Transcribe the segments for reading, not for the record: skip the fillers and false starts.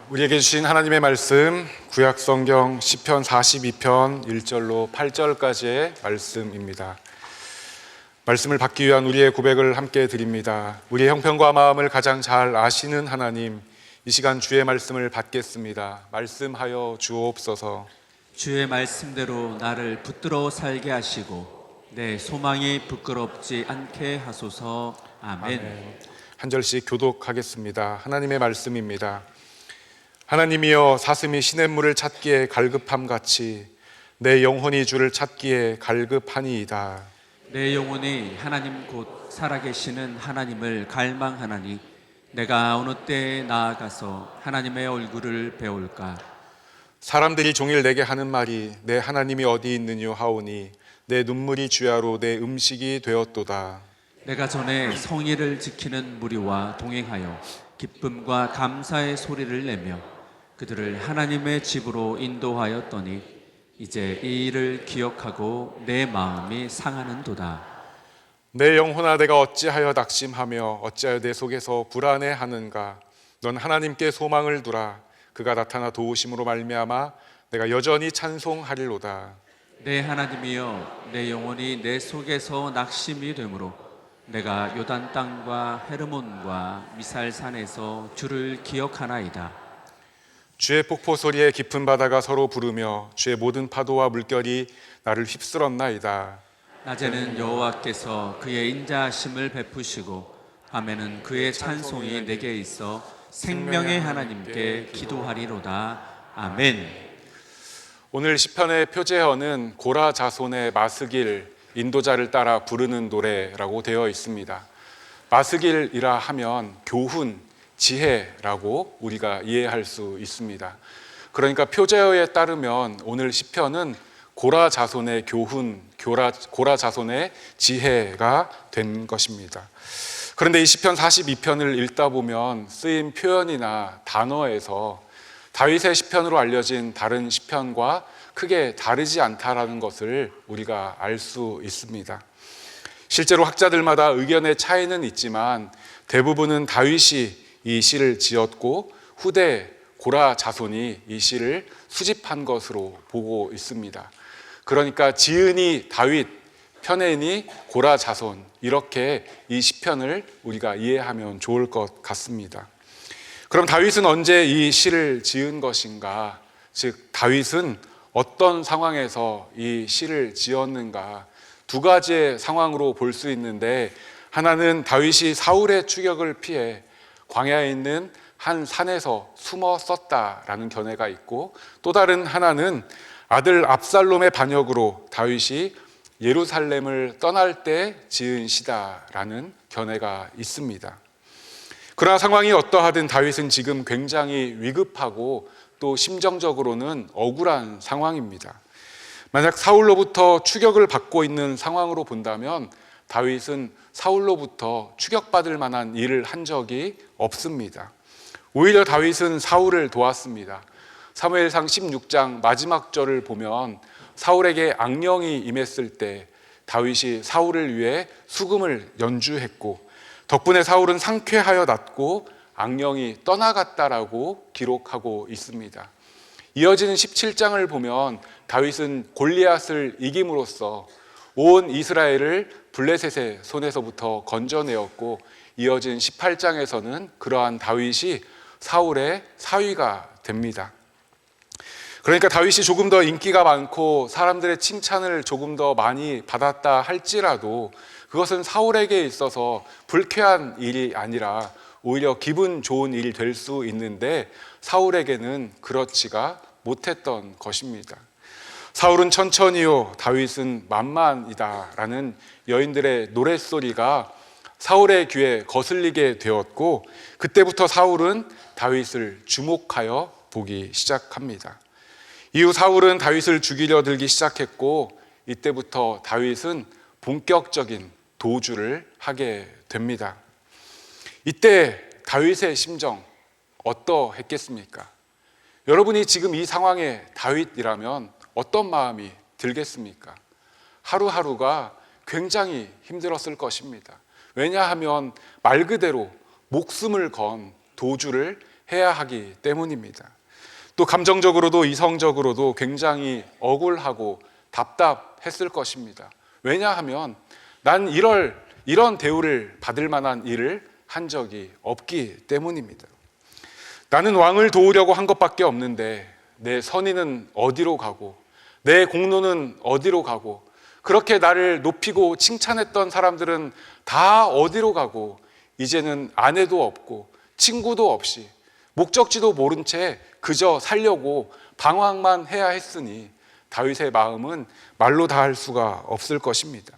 우리에게 주신 하나님의 말씀, 구약성경 시편 42편 1절로 8절까지의 말씀입니다. 말씀을 받기 위한 우리의 고백을 함께 드립니다. 우리의 형편과 마음을 가장 잘 아시는 하나님, 이 시간 주의 말씀을 받겠습니다. 말씀하여 주옵소서. 주의 말씀대로 나를 붙들어 살게 하시고 내 소망이 부끄럽지 않게 하소서. 아멘. 한 절씩 교독하겠습니다. 하나님의 말씀입니다. 하나님이여, 사슴이 시냇물을 찾기에 갈급함같이 내 영혼이 주를 찾기에 갈급하니이다. 내 영혼이 하나님 곧 살아계시는 하나님을 갈망하나니 내가 어느 때에 나아가서 하나님의 얼굴을 배울까. 사람들이 종일 내게 하는 말이 내 하나님이 어디 있느뇨 하오니 내 눈물이 주야로 내 음식이 되었도다. 내가 전에 성의를 지키는 무리와 동행하여 기쁨과 감사의 소리를 내며 그들을 하나님의 집으로 인도하였더니 이제 이 일을 기억하고 내 마음이 상하는도다. 내 영혼아, 내가 어찌하여 낙심하며 어찌하여 내 속에서 불안해하는가. 넌 하나님께 소망을 두라. 그가 나타나 도우심으로 말미암아 내가 여전히 찬송하리로다. 내 하나님이여, 내 영혼이 내 속에서 낙심이 되므로 내가 요단 땅과 헤르몬과 미살산에서 주를 기억하나이다. 주의 폭포 소리에 깊은 바다가 서로 부르며 주의 모든 파도와 물결이 나를 휩쓸었나이다. 낮에는 여호와께서 그의 인자하심을 베푸시고 밤에는 그의 찬송이 내게 있어 생명의 하나님께 기도하리로다. 아멘. 오늘 시편의 표제어는 고라 자손의 마스길, 인도자를 따라 부르는 노래라고 되어 있습니다. 마스길이라 하면 교훈, 지혜라고 우리가 이해할 수 있습니다. 그러니까 표제어에 따르면 오늘 시편은 고라 자손의 교훈, 고라 자손의 지혜가 된 것입니다. 그런데 이 시편 42편을 읽다 보면 쓰인 표현이나 단어에서 다윗의 시편으로 알려진 다른 시편과 크게 다르지 않다라는 것을 우리가 알 수 있습니다. 실제로 학자들마다 의견의 차이는 있지만 대부분은 다윗이 이 시를 지었고 후대 고라 자손이 이 시를 수집한 것으로 보고 있습니다. 그러니까 지은이 다윗, 펴낸이 고라 자손, 이렇게 이 시편을 우리가 이해하면 좋을 것 같습니다. 그럼 다윗은 언제 이 시를 지은 것인가? 즉 다윗은 어떤 상황에서 이 시를 지었는가? 두 가지의 상황으로 볼 수 있는데, 하나는 다윗이 사울의 추격을 피해 광야에 있는 한 산에서 숨어 썼다라는 견해가 있고, 또 다른 하나는 아들 압살롬의 반역으로 다윗이 예루살렘을 떠날 때 지은 시다라는 견해가 있습니다. 그러나 상황이 어떠하든 다윗은 지금 굉장히 위급하고 또 심정적으로는 억울한 상황입니다. 만약 사울로부터 추격을 받고 있는 상황으로 본다면 다윗은 사울로부터 추격받을 만한 일을 한 적이 없습니다. 오히려 다윗은 사울을 도왔습니다. 사무엘상 16장 마지막 절을 보면 사울에게 악령이 임했을 때 다윗이 사울을 위해 수금을 연주했고 덕분에 사울은 상쾌하여 낫고 악령이 떠나갔다라고 기록하고 있습니다. 이어지는 17장을 보면 다윗은 골리앗을 이김으로써 온 이스라엘을 블레셋의 손에서부터 건져내었고, 이어진 18장에서는 그러한 다윗이 사울의 사위가 됩니다. 그러니까 다윗이 조금 더 인기가 많고 사람들의 칭찬을 조금 더 많이 받았다 할지라도 그것은 사울에게 있어서 불쾌한 일이 아니라 오히려 기분 좋은 일이 될 수 있는데 사울에게는 그렇지가 못했던 것입니다. 사울은 천천히요, 다윗은 만만이다라는 여인들의 노랫소리가 사울의 귀에 거슬리게 되었고, 그때부터 사울은 다윗을 주목하여 보기 시작합니다. 이후 사울은 다윗을 죽이려 들기 시작했고, 이때부터 다윗은 본격적인 도주를 하게 됩니다. 이때 다윗의 심정 어떠했겠습니까? 여러분이 지금 이 상황에 다윗이라면 어떤 마음이 들겠습니까? 하루하루가 굉장히 힘들었을 것입니다. 왜냐하면 말 그대로 목숨을 건 도주를 해야 하기 때문입니다. 또 감정적으로도 이성적으로도 굉장히 억울하고 답답했을 것입니다. 왜냐하면 난 이런 대우를 받을 만한 일을 한 적이 없기 때문입니다. 나는 왕을 도우려고 한 것밖에 없는데 내 선의는 어디로 가고 내 공로는 어디로 가고 그렇게 나를 높이고 칭찬했던 사람들은 다 어디로 가고 이제는 아내도 없고 친구도 없이 목적지도 모른 채 그저 살려고 방황만 해야 했으니 다윗의 마음은 말로 다 할 수가 없을 것입니다.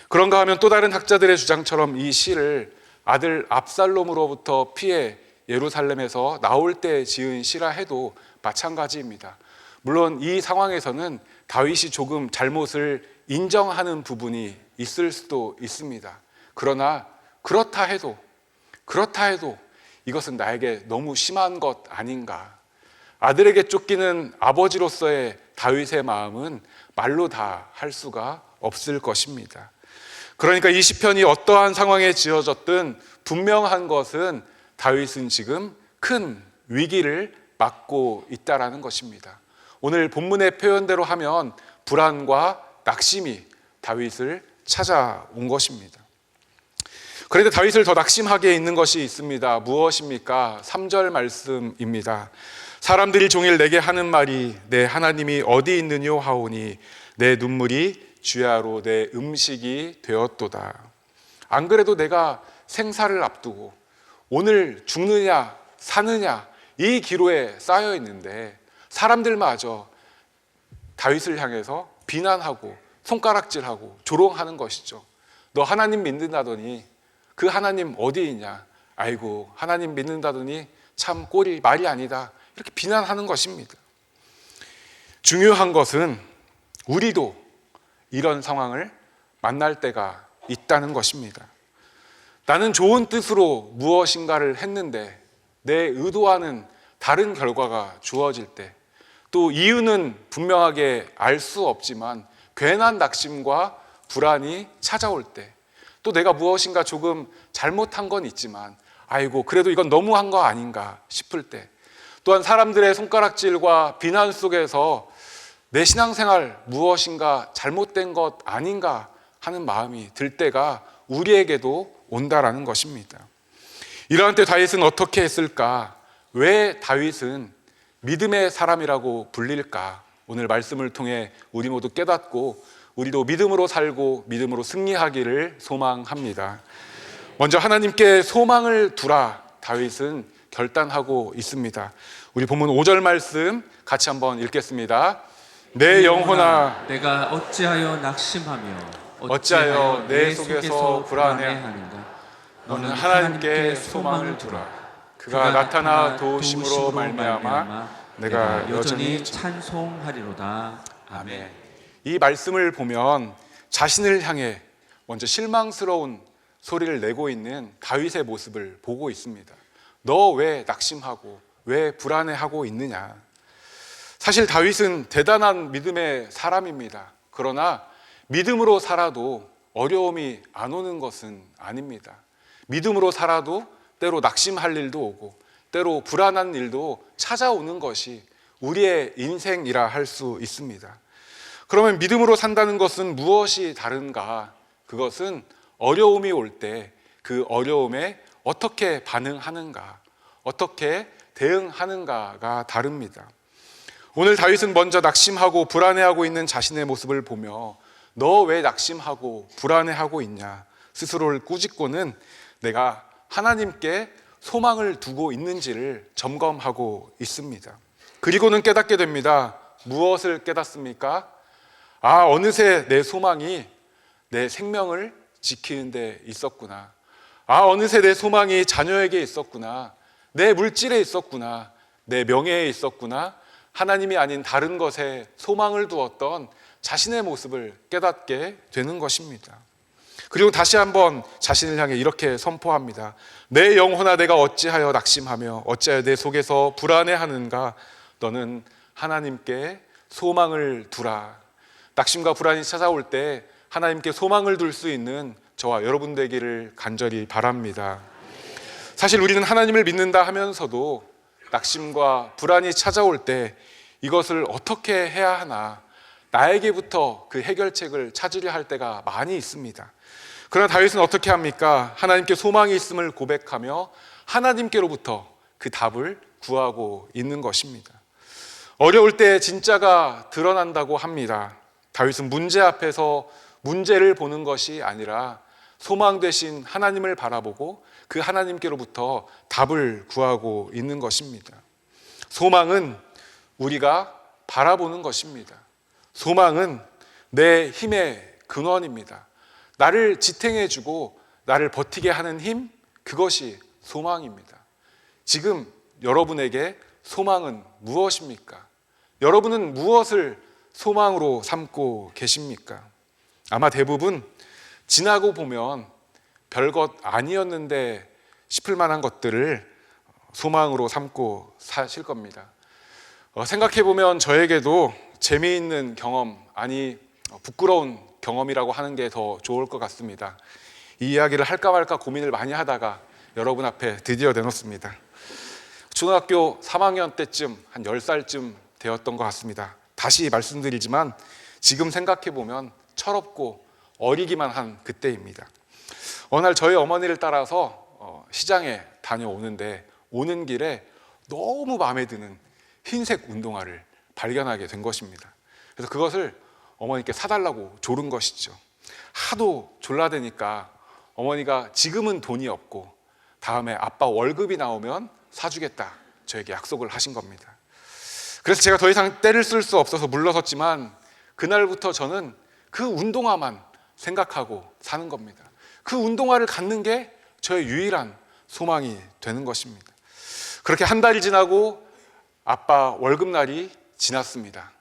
그런가 하면 또 다른 학자들의 주장처럼 이 시를 아들 압살롬으로부터 피해 예루살렘에서 나올 때 지은 시라 해도 마찬가지입니다. 물론 이 상황에서는 다윗이 조금 잘못을 인정하는 부분이 있을 수도 있습니다. 그러나 그렇다 해도 이것은 나에게 너무 심한 것 아닌가. 아들에게 쫓기는 아버지로서의 다윗의 마음은 말로 다 할 수가 없을 것입니다. 그러니까 이 시편이 어떠한 상황에 지어졌든 분명한 것은 다윗은 지금 큰 위기를 맞고 있다라는 것입니다. 오늘 본문의 표현대로 하면 불안과 낙심이 다윗을 찾아온 것입니다. 그런데 다윗을 더 낙심하게 있는 것이 있습니다. 무엇입니까? 3절 말씀입니다. 사람들이 종일 내게 하는 말이 내 하나님이 어디 있느뇨 하오니 내 눈물이 주야로 내 음식이 되었도다. 안 그래도 내가 생사를 앞두고 오늘 죽느냐 사느냐 이 기로에 쌓여 있는데 사람들마저 다윗을 향해서 비난하고 손가락질하고 조롱하는 것이죠. 너 하나님 믿는다더니 그 하나님 어디 있냐? 아이고 하나님 믿는다더니 참 꼴이 말이 아니다. 이렇게 비난하는 것입니다. 중요한 것은 우리도 이런 상황을 만날 때가 있다는 것입니다. 나는 좋은 뜻으로 무엇인가를 했는데 내 의도와는 다른 결과가 주어질 때, 또 이유는 분명하게 알 수 없지만 괜한 낙심과 불안이 찾아올 때, 또 내가 무엇인가 조금 잘못한 건 있지만 아이고 그래도 이건 너무한 거 아닌가 싶을 때, 또한 사람들의 손가락질과 비난 속에서 내 신앙생활 무엇인가 잘못된 것 아닌가 하는 마음이 들 때가 우리에게도 온다라는 것입니다. 이러한 때 다윗은 어떻게 했을까? 왜 다윗은 믿음의 사람이라고 불릴까? 오늘 말씀을 통해 우리 모두 깨닫고 우리도 믿음으로 살고 믿음으로 승리하기를 소망합니다. 먼저 하나님께 소망을 두라 다윗은 결단하고 있습니다. 우리 본문 5절 말씀 같이 한번 읽겠습니다. 내 영혼아 내가 어찌하여 낙심하며 어찌하여 내 속에서 불안해하는가? 너는 하나님께 소망을 두라. 그가 나타나 도우심으로 말미암아 내가 여전히 찬송하리로다. 아멘. 이 말씀을 보면 자신을 향해 먼저 실망스러운 소리를 내고 있는 다윗의 모습을 보고 있습니다. 너 왜 낙심하고 왜 불안해하고 있느냐? 사실 다윗은 대단한 믿음의 사람입니다. 그러나 믿음으로 살아도 어려움이 안 오는 것은 아닙니다. 믿음으로 살아도 때로 낙심할 일도 오고 때로 불안한 일도 찾아오는 것이 우리의 인생이라 할 수 있습니다. 그러면 믿음으로 산다는 것은 무엇이 다른가? 그것은 어려움이 올 때 그 어려움에 어떻게 반응하는가, 어떻게 대응하는가가 다릅니다. 오늘 다윗은 먼저 낙심하고 불안해하고 있는 자신의 모습을 보며 너 왜 낙심하고 불안해하고 있냐? 스스로를 꾸짖고는 내가 하나님께 소망을 두고 있는지를 점검하고 있습니다. 그리고는 깨닫게 됩니다. 무엇을 깨닫습니까? 어느새 내 소망이 내 생명을 지키는 데 있었구나. 어느새 내 소망이 자녀에게 있었구나. 내 물질에 있었구나. 내 명예에 있었구나. 하나님이 아닌 다른 것에 소망을 두었던 자신의 모습을 깨닫게 되는 것입니다. 그리고 다시 한번 자신을 향해 이렇게 선포합니다. 내 영혼아 내가 어찌하여 낙심하며 어찌하여 내 속에서 불안해하는가? 너는 하나님께 소망을 두라. 낙심과 불안이 찾아올 때 하나님께 소망을 둘 수 있는 저와 여러분 되기를 간절히 바랍니다. 사실 우리는 하나님을 믿는다 하면서도 낙심과 불안이 찾아올 때 이것을 어떻게 해야 하나, 나에게부터 그 해결책을 찾으려 할 때가 많이 있습니다. 그러나 다윗은 어떻게 합니까? 하나님께 소망이 있음을 고백하며 하나님께로부터 그 답을 구하고 있는 것입니다. 어려울 때 진짜가 드러난다고 합니다. 다윗은 문제 앞에서 문제를 보는 것이 아니라 소망 되신 하나님을 바라보고 그 하나님께로부터 답을 구하고 있는 것입니다. 소망은 우리가 바라보는 것입니다. 소망은 내 힘의 근원입니다. 나를 지탱해주고 나를 버티게 하는 힘, 그것이 소망입니다. 지금 여러분에게 소망은 무엇입니까? 여러분은 무엇을 소망으로 삼고 계십니까? 아마 대부분 지나고 보면 별것 아니었는데 싶을 만한 것들을 소망으로 삼고 사실 겁니다. 생각해보면 저에게도 재미있는 경험, 아니 부끄러운 경험이라고 하는 게 더 좋을 것 같습니다. 이 이야기를 할까 말까 고민을 많이 하다가 여러분 앞에 드디어 내놓습니다. 초등학교 3학년 때쯤 한 10살쯤 되었던 것 같습니다. 다시 말씀드리지만 지금 생각해보면 철없고 어리기만 한 그때입니다. 어느 날 저희 어머니를 따라서 시장에 다녀오는데 오는 길에 너무 마음에 드는 흰색 운동화를 발견하게 된 것입니다. 그래서 그것을 어머니께 사달라고 조른 것이죠. 하도 졸라대니까 어머니가 지금은 돈이 없고 다음에 아빠 월급이 나오면 사주겠다, 저에게 약속을 하신 겁니다. 그래서 제가 더 이상 떼를 쓸 수 없어서 물러섰지만 그날부터 저는 그 운동화만 생각하고 사는 겁니다. 그 운동화를 갖는 게 저의 유일한 소망이 되는 것입니다. 그렇게 한 달이 지나고 아빠 월급날이 지났습니다.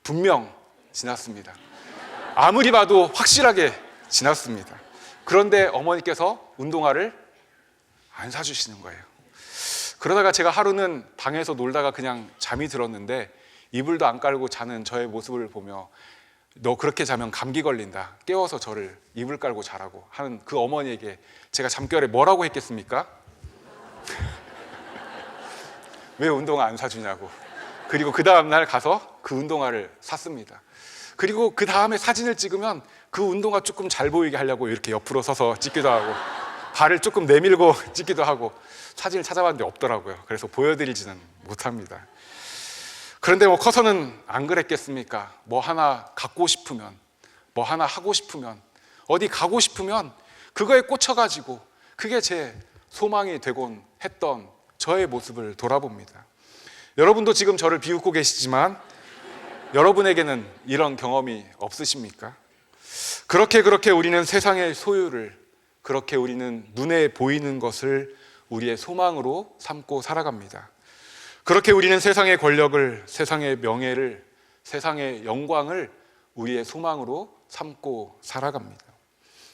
분명 지났습니다. 아무리 봐도 확실하게 지났습니다. 그런데 어머니께서 운동화를 안 사주시는 거예요. 그러다가 제가 하루는 방에서 놀다가 그냥 잠이 들었는데 이불도 안 깔고 자는 저의 모습을 보며 너 그렇게 자면 감기 걸린다, 깨워서 저를 이불 깔고 자라고 하는 그 어머니에게 제가 잠결에 뭐라고 했겠습니까? 왜 운동화 안 사주냐고. 그리고 그 다음날 가서 그 운동화를 샀습니다. 그리고 그 다음에 사진을 찍으면 그 운동화 조금 잘 보이게 하려고 이렇게 옆으로 서서 찍기도 하고 발을 조금 내밀고 찍기도 하고 사진을 찾아봤는데 없더라고요. 그래서 보여드리지는 못합니다. 그런데 커서는 안 그랬겠습니까? 뭐 하나 갖고 싶으면, 뭐 하나 하고 싶으면, 어디 가고 싶으면 그거에 꽂혀가지고 그게 제 소망이 되곤 했던 저의 모습을 돌아봅니다. 여러분도 지금 저를 비웃고 계시지만 여러분에게는 이런 경험이 없으십니까? 그렇게 우리는 세상의 소유를, 그렇게 우리는 눈에 보이는 것을 우리의 소망으로 삼고 살아갑니다. 그렇게 우리는 세상의 권력을, 세상의 명예를, 세상의 영광을 우리의 소망으로 삼고 살아갑니다.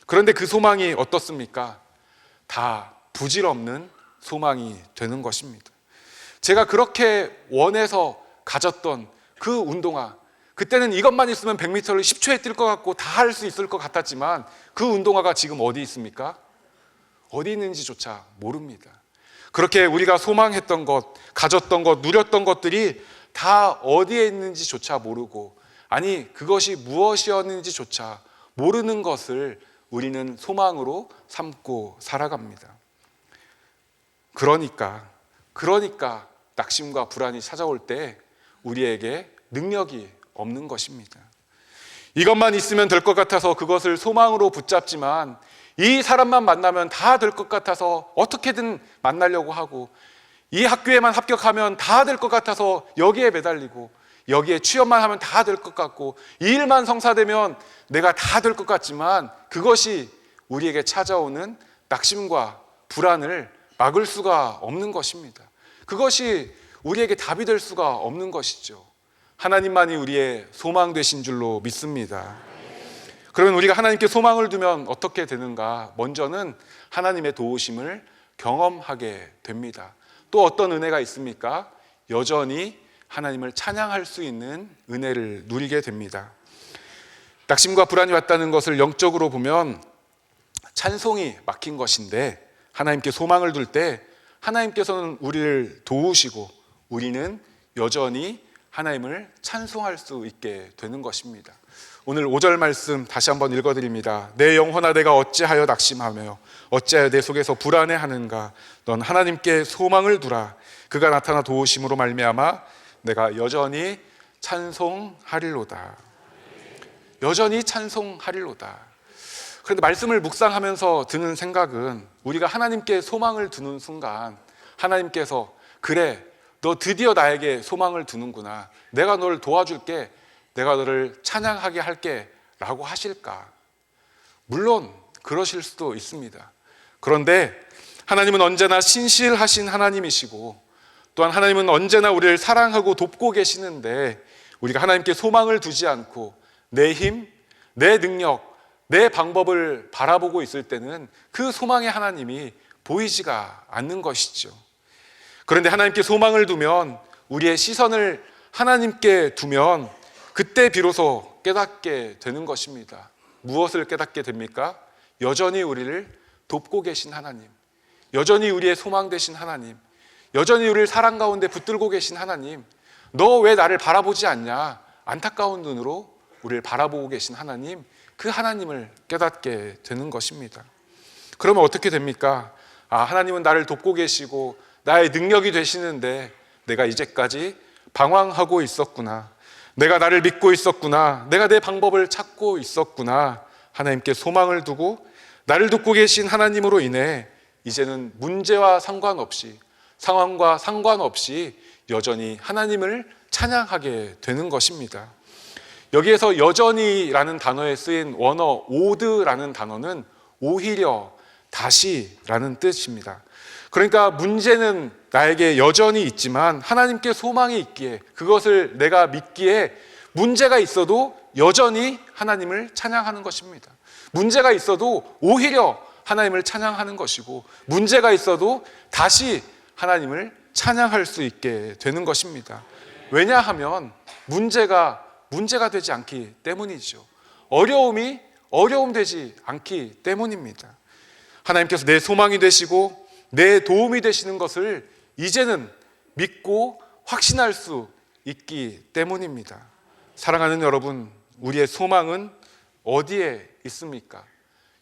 그런데 그 소망이 어떻습니까? 다 부질없는 소망이 되는 것입니다. 제가 그렇게 원해서 가졌던 그 운동화, 그때는 이것만 있으면 100m를 10초에 뛸 것 같고 다 할 수 있을 것 같았지만 그 운동화가 지금 어디 있습니까? 어디 있는지조차 모릅니다. 그렇게 우리가 소망했던 것, 가졌던 것, 누렸던 것들이 다 어디에 있는지조차 모르고, 아니 그것이 무엇이었는지조차 모르는 것을 우리는 소망으로 삼고 살아갑니다. 그러니까 낙심과 불안이 찾아올 때 우리에게 능력이 없는 것입니다. 이것만 있으면 될 것 같아서 그것을 소망으로 붙잡지만 이 사람만 만나면 다 될 것 같아서 어떻게든 만나려고 하고, 이 학교에만 합격하면 다 될 것 같아서 여기에 매달리고, 여기에 취업만 하면 다 될 것 같고, 이 일만 성사되면 내가 다 될 것 같지만 그것이 우리에게 찾아오는 낙심과 불안을 막을 수가 없는 것입니다. 그것이 우리에게 답이 될 수가 없는 것이죠. 하나님만이 우리의 소망 되신 줄로 믿습니다. 그러면 우리가 하나님께 소망을 두면 어떻게 되는가? 먼저는 하나님의 도우심을 경험하게 됩니다. 또 어떤 은혜가 있습니까? 여전히 하나님을 찬양할 수 있는 은혜를 누리게 됩니다. 낙심과 불안이 왔다는 것을 영적으로 보면 찬송이 막힌 것인데 하나님께 소망을 둘 때 하나님께서는 우리를 도우시고 우리는 여전히 하나님을 찬송할 수 있게 되는 것입니다. 오늘 5절 말씀 다시 한번 읽어드립니다. 내 영혼아 내가 어찌하여 낙심하며 어찌하여 내 속에서 불안해하는가. 넌 하나님께 소망을 두라. 그가 나타나 도우심으로 말미암아 내가 여전히 찬송하리로다. 여전히 찬송하리로다. 그런데 말씀을 묵상하면서 드는 생각은 우리가 하나님께 소망을 두는 순간 하나님께서 그래 너 드디어 나에게 소망을 두는구나. 내가 너를 도와줄게. 내가 너를 찬양하게 할게 라고 하실까? 물론 그러실 수도 있습니다. 그런데 하나님은 언제나 신실하신 하나님이시고 또한 하나님은 언제나 우리를 사랑하고 돕고 계시는데 우리가 하나님께 소망을 두지 않고 내 힘, 내 능력, 내 방법을 바라보고 있을 때는 그 소망의 하나님이 보이지가 않는 것이죠. 그런데 하나님께 소망을 두면 우리의 시선을 하나님께 두면 그때 비로소 깨닫게 되는 것입니다. 무엇을 깨닫게 됩니까? 여전히 우리를 돕고 계신 하나님, 여전히 우리의 소망 되신 하나님, 여전히 우리를 사랑 가운데 붙들고 계신 하나님, 너 왜 나를 바라보지 않냐? 안타까운 눈으로 우리를 바라보고 계신 하나님, 그 하나님을 깨닫게 되는 것입니다. 그러면 어떻게 됩니까? 하나님은 나를 돕고 계시고 나의 능력이 되시는데 내가 이제까지 방황하고 있었구나. 내가 나를 믿고 있었구나. 내가 내 방법을 찾고 있었구나. 하나님께 소망을 두고 나를 돕고 계신 하나님으로 인해 이제는 문제와 상관없이 상황과 상관없이 여전히 하나님을 찬양하게 되는 것입니다. 여기에서 여전히라는 단어에 쓰인 원어 오드라는 단어는 오히려 다시라는 뜻입니다. 그러니까 문제는 나에게 여전히 있지만 하나님께 소망이 있기에 그것을 내가 믿기에 문제가 있어도 여전히 하나님을 찬양하는 것입니다. 문제가 있어도 오히려 하나님을 찬양하는 것이고 문제가 있어도 다시 하나님을 찬양할 수 있게 되는 것입니다. 왜냐하면 문제가 되지 않기 때문이죠. 어려움이 어려움 되지 않기 때문입니다. 하나님께서 내 소망이 되시고 내 도움이 되시는 것을 이제는 믿고 확신할 수 있기 때문입니다. 사랑하는 여러분, 우리의 소망은 어디에 있습니까?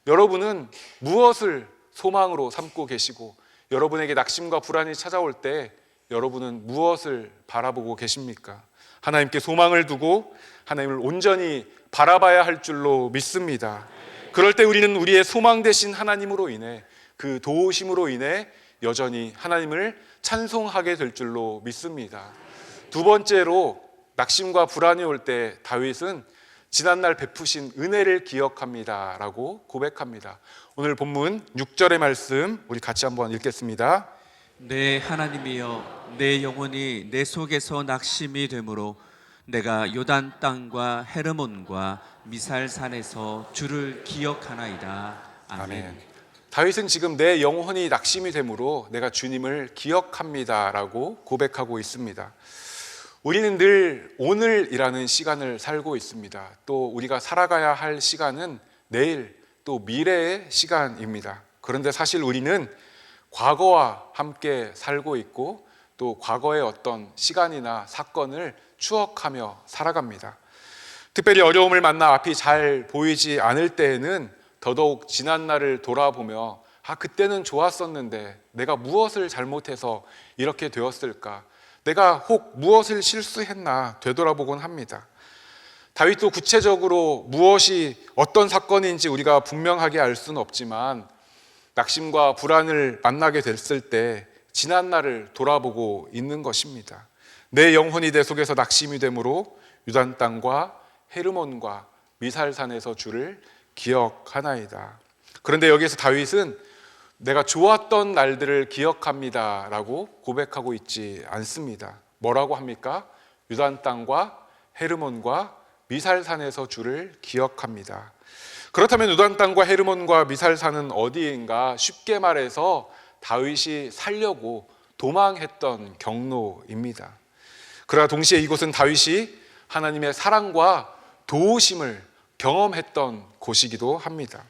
여러분은 무엇을 소망으로 삼고 계시고 여러분에게 낙심과 불안이 찾아올 때 여러분은 무엇을 바라보고 계십니까? 하나님께 소망을 두고 하나님을 온전히 바라봐야 할 줄로 믿습니다. 그럴 때 우리는 우리의 소망 되신 하나님으로 인해 그 도우심으로 인해 여전히 하나님을 찬송하게 될 줄로 믿습니다. 두 번째로 낙심과 불안이 올 때 다윗은 지난날 베푸신 은혜를 기억합니다 라고 고백합니다. 오늘 본문 6절의 말씀 우리 같이 한번 읽겠습니다. 내 하나님이여 내 영혼이 내 속에서 낙심이 되므로 내가 요단 땅과 헤르몬과 미살산에서 주를 기억하나이다. 아멘. 다윗은 지금 내 영혼이 낙심이 되므로 내가 주님을 기억합니다 라고 고백하고 있습니다. 우리는 늘 오늘이라는 시간을 살고 있습니다. 또 우리가 살아가야 할 시간은 내일 또 미래의 시간입니다. 그런데 사실 우리는 과거와 함께 살고 있고 또 과거의 어떤 시간이나 사건을 추억하며 살아갑니다. 특별히 어려움을 만나 앞이 잘 보이지 않을 때에는 더더욱 지난 날을 돌아보며 그때는 좋았었는데 내가 무엇을 잘못해서 이렇게 되었을까? 내가 혹 무엇을 실수했나 되돌아보곤 합니다. 다윗도 구체적으로 무엇이 어떤 사건인지 우리가 분명하게 알 수는 없지만 낙심과 불안을 만나게 됐을 때 지난 날을 돌아보고 있는 것입니다. 내 영혼이 내 속에서 낙심이 되므로 유단 땅과 헤르몬과 미살산에서 주를 기억하나이다. 그런데 여기서 다윗은 내가 좋았던 날들을 기억합니다 라고 고백하고 있지 않습니다. 뭐라고 합니까? 유단 땅과 헤르몬과 미살산에서 주를 기억합니다. 그렇다면 유단 땅과 헤르몬과 미살산은 어디인가? 쉽게 말해서 다윗이 살려고 도망했던 경로입니다. 그러나 동시에 이곳은 다윗이 하나님의 사랑과 도우심을 경험했던 곳이기도 합니다.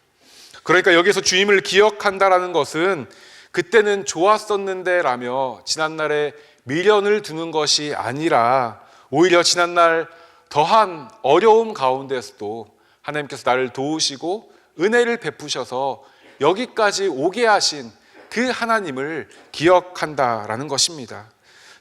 그러니까 여기서 주님을 기억한다라는 것은 그때는 좋았었는데 라며 지난날에 미련을 두는 것이 아니라 오히려 지난날 더한 어려움 가운데서도 하나님께서 나를 도우시고 은혜를 베푸셔서 여기까지 오게 하신 그 하나님을 기억한다라는 것입니다.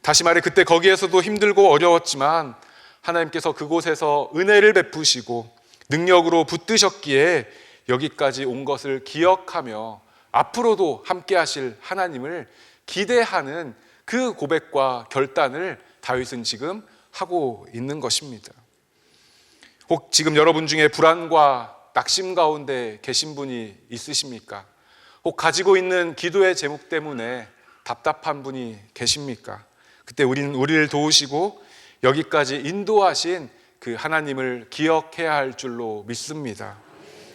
다시 말해 그때 거기에서도 힘들고 어려웠지만 하나님께서 그곳에서 은혜를 베푸시고 능력으로 붙드셨기에 여기까지 온 것을 기억하며 앞으로도 함께 하실 하나님을 기대하는 그 고백과 결단을 다윗은 지금 하고 있는 것입니다. 혹 지금 여러분 중에 불안과 낙심 가운데 계신 분이 있으십니까? 혹 가지고 있는 기도의 제목 때문에 답답한 분이 계십니까? 그때 우리를 도우시고 여기까지 인도하신 그 하나님을 기억해야 할 줄로 믿습니다.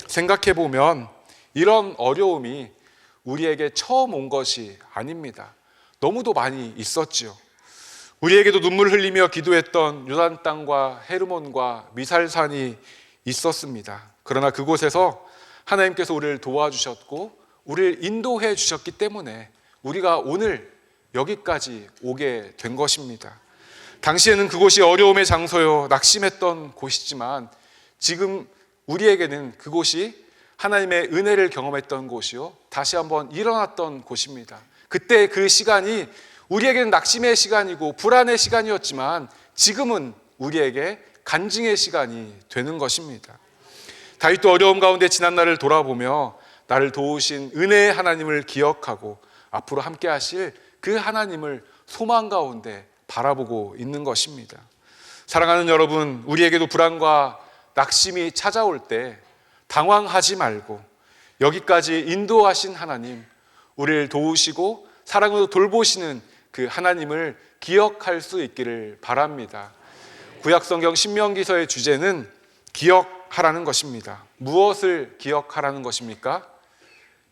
생각해 보면 이런 어려움이 우리에게 처음 온 것이 아닙니다. 너무도 많이 있었지요. 우리에게도 눈물 흘리며 기도했던 요단 땅과 헤르몬과 미살산이 있었습니다. 그러나 그곳에서 하나님께서 우리를 도와주셨고 우리를 인도해 주셨기 때문에 우리가 오늘 여기까지 오게 된 것입니다. 당시에는 그곳이 어려움의 장소요 낙심했던 곳이지만 지금 우리에게는 그곳이 하나님의 은혜를 경험했던 곳이요 다시 한번 일어났던 곳입니다. 그때 그 시간이 우리에게는 낙심의 시간이고 불안의 시간이었지만 지금은 우리에게 간증의 시간이 되는 것입니다. 다윗도 어려움 가운데 지난 날을 돌아보며 나를 도우신 은혜의 하나님을 기억하고 앞으로 함께 하실 그 하나님을 소망 가운데 바라보고 있는 것입니다. 사랑하는 여러분, 우리에게도 불안과 낙심이 찾아올 때 당황하지 말고 여기까지 인도하신 하나님, 우리를 도우시고 사랑으로 돌보시는 그 하나님을 기억할 수 있기를 바랍니다. 구약성경 신명기서의 주제는 기억하라는 것입니다. 무엇을 기억하라는 것입니까?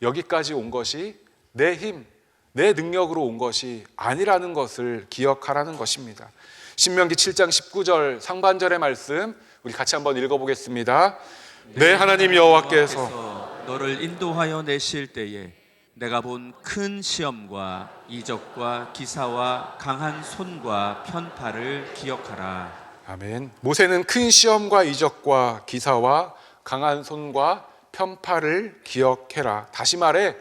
여기까지 온 것이 내 힘, 내 능력으로 온 것이 아니라는 것을 기억하라는 것입니다. 신명기 7장 19절 상반절의 말씀 우리 같이 한번 읽어보겠습니다. 내 하나님 여호와께서 너를 인도하여 내실 때에 내가 본 큰 시험과 이적과 기사와 강한 손과 편팔을 기억하라. 아멘. 모세는 큰 시험과 이적과 기사와 강한 손과 편팔을 기억해라. 다시 말해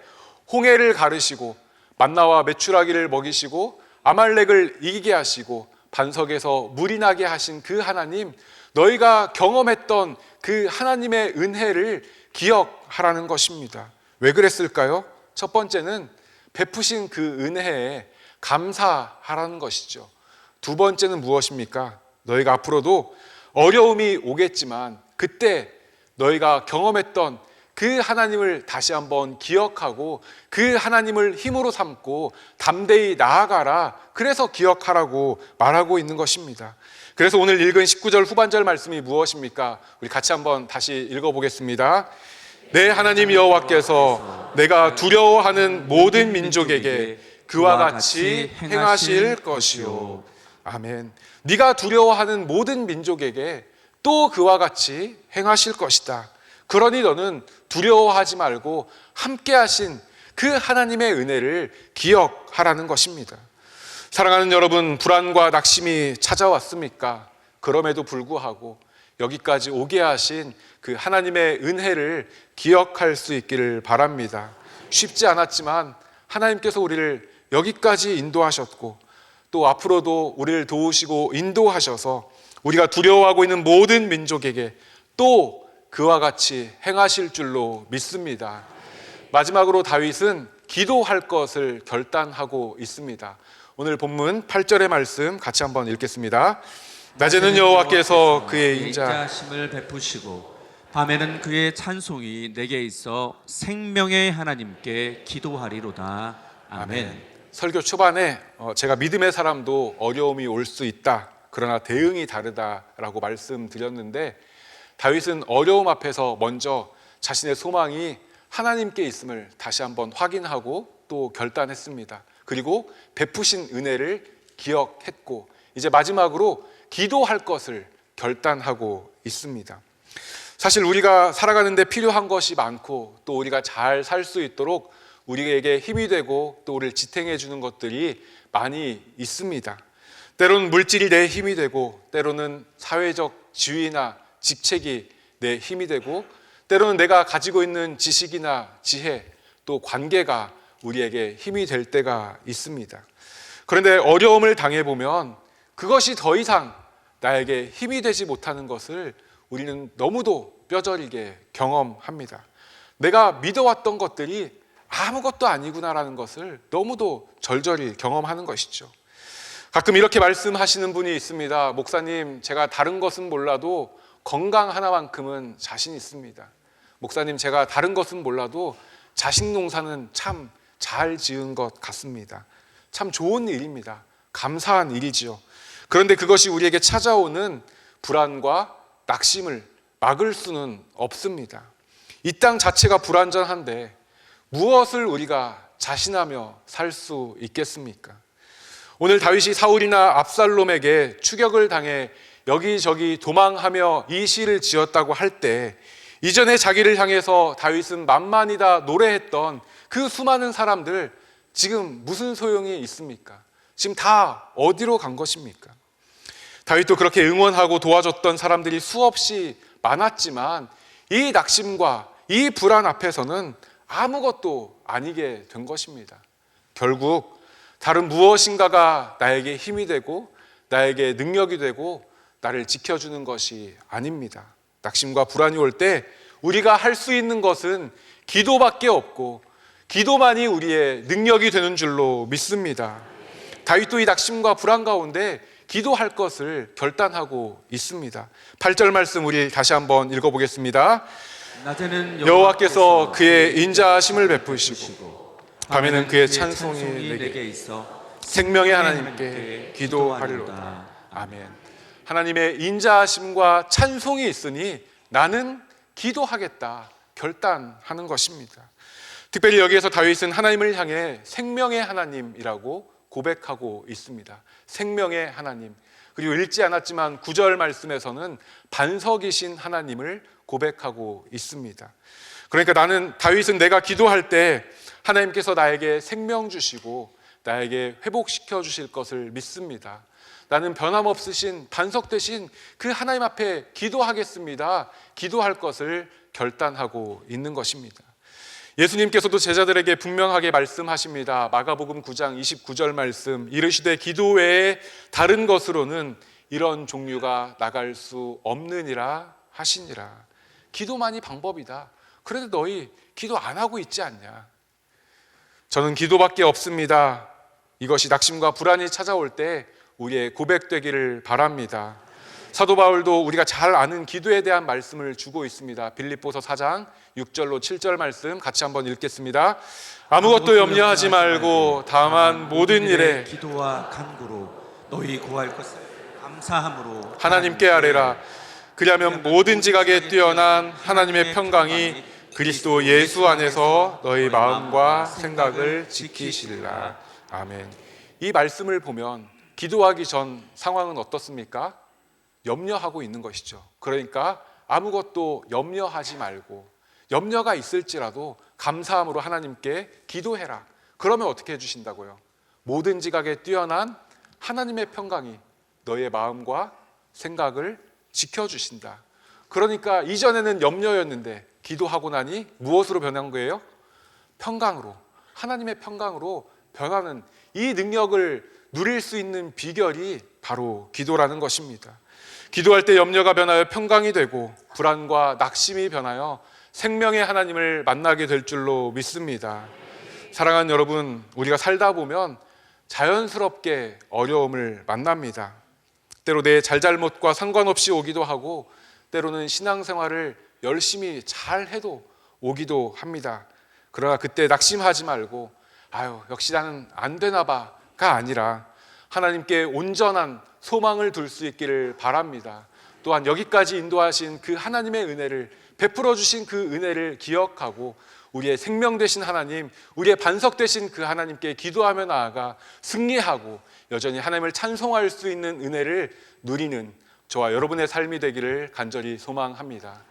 홍해를 가르시고 만나와 메추라기를 먹이시고 아말렉을 이기게 하시고 반석에서 물이 나게 하신 그 하나님, 너희가 경험했던 그 하나님의 은혜를 기억하라는 것입니다. 왜 그랬을까요? 첫 번째는 베푸신 그 은혜에 감사하라는 것이죠. 두 번째는 무엇입니까? 너희가 앞으로도 어려움이 오겠지만 그때 너희가 경험했던 그 하나님을 다시 한번 기억하고 그 하나님을 힘으로 삼고 담대히 나아가라. 그래서 기억하라고 말하고 있는 것입니다. 그래서 오늘 읽은 19절 후반절 말씀이 무엇입니까? 우리 같이 한번 다시 읽어보겠습니다. 내 하나님 여호와께서 내가 두려워하는 모든 민족에게 그와 같이 행하실 것이요. 아멘. 네가 두려워하는 모든 민족에게 또 그와 같이 행하실 것이다. 그러니 너는 두려워하지 말고 함께 하신 그 하나님의 은혜를 기억하라는 것입니다. 사랑하는 여러분, 불안과 낙심이 찾아왔습니까? 그럼에도 불구하고 여기까지 오게 하신 그 하나님의 은혜를 기억할 수 있기를 바랍니다. 쉽지 않았지만 하나님께서 우리를 여기까지 인도하셨고 또 앞으로도 우리를 도우시고 인도하셔서 우리가 두려워하고 있는 모든 민족에게 또 그와 같이 행하실 줄로 믿습니다. 마지막으로 다윗은 기도할 것을 결단하고 있습니다. 오늘 본문 8절의 말씀 같이 한번 읽겠습니다. 낮에는 여호와께서 그의 인자심을 베푸시고 밤에는 그의 찬송이 내게 있어 생명의 하나님께 기도하리로다. 아멘. 설교 초반에 제가 믿음의 사람도 어려움이 올 수 있다. 그러나 대응이 다르다라고 말씀드렸는데 다윗은 어려움 앞에서 먼저 자신의 소망이 하나님께 있음을 다시 한번 확인하고 또 결단했습니다. 그리고 베푸신 은혜를 기억했고 이제 마지막으로 기도할 것을 결단하고 있습니다. 사실 우리가 살아가는 데 필요한 것이 많고 또 우리가 잘 살 수 있도록 우리에게 힘이 되고 또 우리를 지탱해 주는 것들이 많이 있습니다. 때로는 물질이 내 힘이 되고, 때로는 사회적 지위나 직책이 내 힘이 되고, 때로는 내가 가지고 있는 지식이나 지혜, 또 관계가 우리에게 힘이 될 때가 있습니다. 그런데 어려움을 당해보면 그것이 더 이상 나에게 힘이 되지 못하는 것을 우리는 너무도 뼈저리게 경험합니다. 내가 믿어왔던 것들이 아무것도 아니구나라는 것을 너무도 절절히 경험하는 것이죠. 가끔 이렇게 말씀하시는 분이 있습니다. 목사님, 제가 다른 것은 몰라도 건강 하나만큼은 자신 있습니다. 목사님, 제가 다른 것은 몰라도 자식 농사는 참 잘 지은 것 같습니다. 참 좋은 일입니다. 감사한 일이지요. 그런데 그것이 우리에게 찾아오는 불안과 낙심을 막을 수는 없습니다. 이 땅 자체가 불완전한데 무엇을 우리가 자신하며 살 수 있겠습니까? 오늘 다윗이 사울이나 압살롬에게 추격을 당해 여기저기 도망하며 이 시를 지었다고 할 때, 이전에 자기를 향해서 다윗은 만만이다 노래했던 그 수많은 사람들, 지금 무슨 소용이 있습니까? 지금 다 어디로 간 것입니까? 다윗도 그렇게 응원하고 도와줬던 사람들이 수없이 많았지만 이 낙심과 이 불안 앞에서는 아무것도 아니게 된 것입니다. 결국 다른 무엇인가가 나에게 힘이 되고 나에게 능력이 되고 나를 지켜주는 것이 아닙니다. 낙심과 불안이 올 때 우리가 할 수 있는 것은 기도밖에 없고, 기도만이 우리의 능력이 되는 줄로 믿습니다. 다윗도 이 낙심과 불안 가운데 기도할 것을 결단하고 있습니다. 8절 말씀 우리 다시 한번 읽어보겠습니다. 낮에는 여호와께서 그의 인자하심을 베푸시고 밤에는 그의 찬송이 내게 있어 생명의 하나님께 기도하리로다. 아멘. 하나님의 인자하심과 찬송이 있으니 나는 기도하겠다 결단하는 것입니다. 특별히 여기에서 다윗은 하나님을 향해 생명의 하나님이라고 고백하고 있습니다. 생명의 하나님. 그리고 읽지 않았지만 9절 말씀에서는 반석이신 하나님을 고백하고 있습니다. 그러니까 다윗은 내가 기도할 때 하나님께서 나에게 생명 주시고 나에게 회복시켜 주실 것을 믿습니다. 나는 변함없으신 반석 되신 그 하나님 앞에 기도하겠습니다. 기도할 것을 결단하고 있는 것입니다. 예수님께서도 제자들에게 분명하게 말씀하십니다. 마가복음 9장 29절 말씀, 이르시되 기도 외에 다른 것으로는 이런 종류가 나갈 수 없느니라 하시니라. 기도만이 방법이다. 그런데 너희 기도 안 하고 있지 않냐? 저는 기도밖에 없습니다. 이것이 낙심과 불안이 찾아올 때 우리의 고백되기를 바랍니다. 사도 바울도 우리가 잘 아는 기도에 대한 말씀을 주고 있습니다. 빌립보서 4장 6절로 7절 말씀 같이 한번 읽겠습니다. 아무것도 염려하지 말고 다만 모든 일에 기도와 간구로 너희 구할 것을 감사함으로 하나님께 아뢰라. 그리하면 모든 지각에 뛰어난 하나님의 평강이 그리스도 예수 안에서 너희 마음과 생각을 지키시리라. 아멘. 이 말씀을 보면 기도하기 전 상황은 어떻습니까? 염려하고 있는 것이죠. 그러니까 아무것도 염려하지 말고, 염려가 있을지라도 감사함으로 하나님께 기도해라. 그러면 어떻게 해주신다고요? 모든 지각에 뛰어난 하나님의 평강이 너의 마음과 생각을 지켜주신다. 그러니까 이전에는 염려였는데 기도하고 나니 무엇으로 변한 거예요? 평강으로, 하나님의 평강으로 변하는 이 능력을 누릴 수 있는 비결이 바로 기도라는 것입니다. 기도할 때 염려가 변하여 평강이 되고 불안과 낙심이 변하여 생명의 하나님을 만나게 될 줄로 믿습니다. 사랑하는 여러분, 우리가 살다 보면 자연스럽게 어려움을 만납니다. 때로 내 잘잘못과 상관없이 오기도 하고, 때로는 신앙생활을 열심히 잘 해도 오기도 합니다. 그러나 그때 낙심하지 말고 역시 나는 안 되나 봐가 아니라 하나님께 온전한 소망을 둘 수 있기를 바랍니다. 또한 여기까지 인도하신 그 하나님의 은혜를, 베풀어 주신 그 은혜를 기억하고 우리의 생명 되신 하나님, 우리의 반석 되신 그 하나님께 기도하며 나아가 승리하고 여전히 하나님을 찬송할 수 있는 은혜를 누리는 저와 여러분의 삶이 되기를 간절히 소망합니다.